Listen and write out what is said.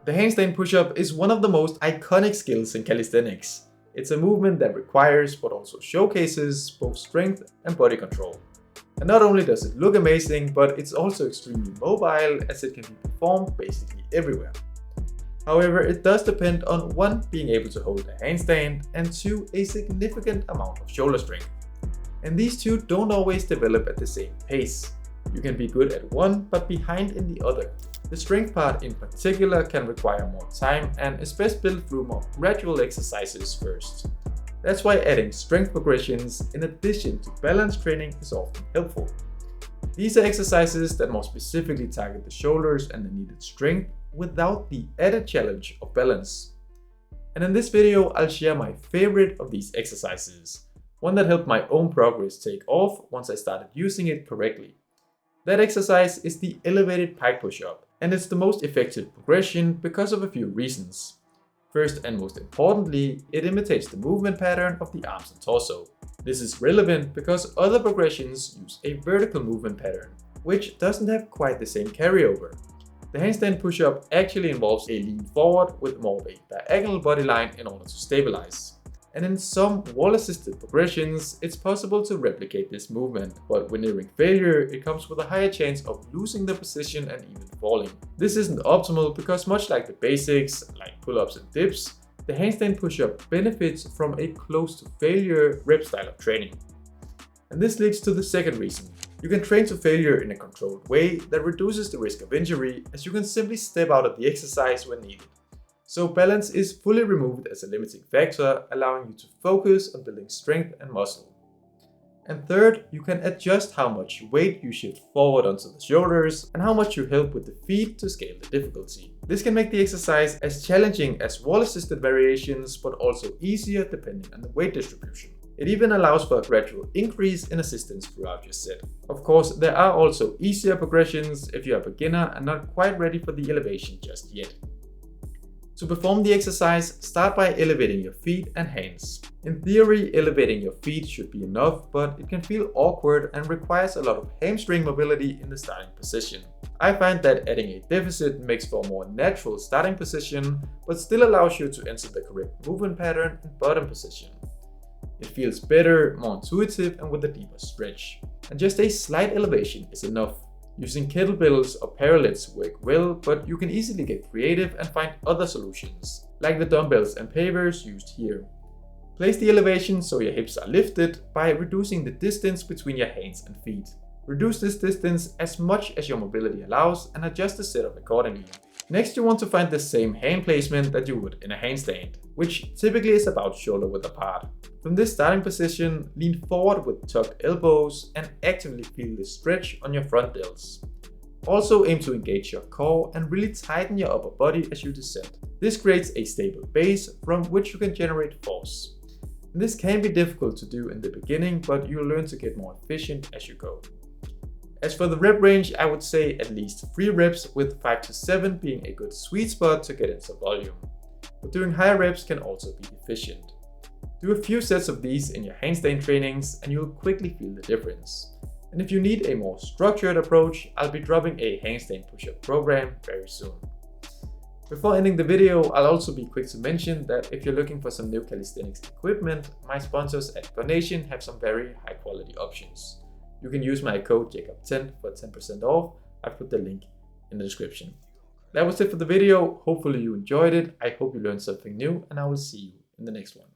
The handstand push-up is one of the most iconic skills in calisthenics. It's a movement that requires but also showcases both strength and body control. And not only does it look amazing, but it's also extremely mobile as it can be performed basically everywhere. However, it does depend on 1. Being able to hold a handstand, and 2. A significant amount of shoulder strength. And these two don't always develop at the same pace. You can be good at one but behind in the other. The strength part in particular can require more time and is best built through more gradual exercises first. That's why adding strength progressions in addition to balance training is often helpful. These are exercises that more specifically target the shoulders and the needed strength without the added challenge of balance. And in this video I'll share my favorite of these exercises, one that helped my own progress take off once I started using it correctly. That exercise is the elevated pike push-up, and it's the most effective progression because of a few reasons. First and most importantly, it imitates the movement pattern of the arms and torso. This is relevant because other progressions use a vertical movement pattern, which doesn't have quite the same carryover. The handstand push-up actually involves a lean forward with more of a diagonal body line in order to stabilize. And in some wall-assisted progressions, it's possible to replicate this movement, but when nearing failure, it comes with a higher chance of losing the position and even falling. This isn't optimal because much like the basics, like pull-ups and dips, the handstand push-up benefits from a close to failure rep style of training. And this leads to the second reason. You can train to failure in a controlled way that reduces the risk of injury, as you can simply step out of the exercise when needed. So balance is fully removed as a limiting factor, allowing you to focus on building strength and muscle. And third, you can adjust how much weight you shift forward onto the shoulders and how much you help with the feet to scale the difficulty. This can make the exercise as challenging as wall-assisted variations, but also easier depending on the weight distribution. It even allows for a gradual increase in assistance throughout your set. Of course, there are also easier progressions if you're a beginner and not quite ready for the elevation just yet. To perform the exercise, start by elevating your feet and hands. In theory, elevating your feet should be enough, but it can feel awkward and requires a lot of hamstring mobility in the starting position. I find that adding a deficit makes for a more natural starting position, but still allows you to enter the correct movement pattern and bottom position. It feels better, more intuitive, and with a deeper stretch. And just a slight elevation is enough. Using kettlebells or parallels work well, but you can easily get creative and find other solutions, like the dumbbells and pavers used here. Place the elevation so your hips are lifted by reducing the distance between your hands and feet. Reduce this distance as much as your mobility allows and adjust the setup accordingly. Next, you want to find the same hand placement that you would in a handstand, which typically is about shoulder width apart. From this starting position, lean forward with tucked elbows and actively feel the stretch on your front delts. Also aim to engage your core and really tighten your upper body as you descend. This creates a stable base from which you can generate force. And this can be difficult to do in the beginning, but you'll learn to get more efficient as you go. As for the rep range, I would say at least 3 reps with 5 to 7 being a good sweet spot to get into volume. But doing higher reps can also be efficient. Do a few sets of these in your handstand trainings and you'll quickly feel the difference. And if you need a more structured approach, I'll be dropping a handstand push-up program very soon. Before ending the video, I'll also be quick to mention that if you're looking for some new calisthenics equipment, my sponsors at Donation have some very high quality options. You can use my code Jacob10 for 10% off. I've put the link in the description. That was it for the video. Hopefully you enjoyed it. I hope you learned something new, and I will see you in the next one.